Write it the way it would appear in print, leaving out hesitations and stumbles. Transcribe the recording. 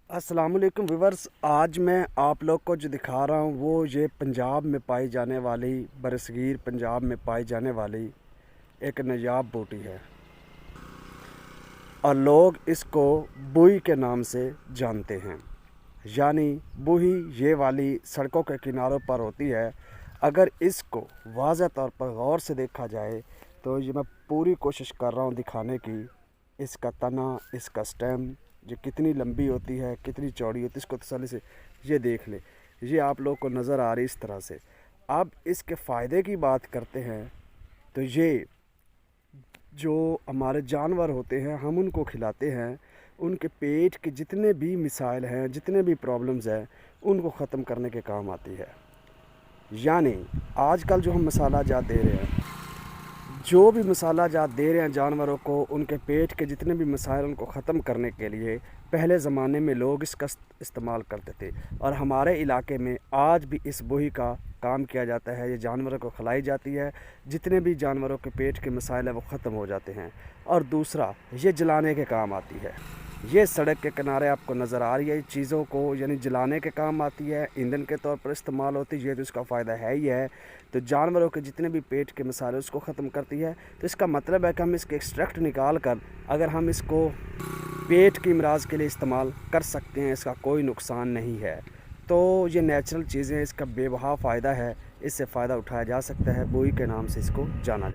अस्सलाम वालेकुम व्यूवर्स। आज मैं आप लोग को जो दिखा रहा हूँ वो ये पंजाब में पाई जाने वाली, बरसगीर पंजाब में पाई जाने वाली एक नायाब बूटी है और लोग इसको बूही के नाम से जानते हैं। यानी बूही ये वाली सड़कों के किनारों पर होती है। अगर इसको वाज़ह तौर पर गौर से देखा जाए तो ये मैं पूरी कोशिश कर रहा हूँ दिखाने की। इसका तना, इसका स्टेम ये कितनी लंबी होती है, कितनी चौड़ी होती है, इसको तसल्ली से ये देख ले। ये आप लोग को नज़र आ रही इस तरह से। अब इसके फ़ायदे की बात करते हैं तो ये जो हमारे जानवर होते हैं हम उनको खिलाते हैं, उनके पेट के जितने भी मिसाइल हैं, जितने भी प्रॉब्लम्स हैं, उनको ख़त्म करने के काम आती है। यानी आजकल जो हम मसाला जात दे रहे हैं, जो भी मसाला जात दे रहे हैं जानवरों को, उनके पेट के जितने भी मसाइल उनको ख़त्म करने के लिए पहले ज़माने में लोग इसका इस्तेमाल करते थे और हमारे इलाके में आज भी इस बूही का काम किया जाता है। ये जानवरों को खिलाई जाती है, जितने भी जानवरों के पेट के मसाइल हैं वो ख़त्म हो जाते हैं। और दूसरा, ये जलाने के काम आती है। ये सड़क के किनारे आपको नज़र आ रही है चीज़ों को, यानी जलाने के काम आती है, ईंधन के तौर पर इस्तेमाल होती है। ये तो इसका फ़ायदा है ही है। तो जानवरों के जितने भी पेट के मसाले उसको ख़त्म करती है। तो इसका मतलब है कि हम इसके एक्सट्रैक्ट निकाल कर अगर हम इसको पेट की अमराज के लिए इस्तेमाल कर सकते हैं, इसका कोई नुकसान नहीं है। तो ये नेचुरल चीज़ें, इसका बेबहा फ़ायदा है, इससे फ़ायदा उठाया जा सकता है। बूही के नाम से इसको जाना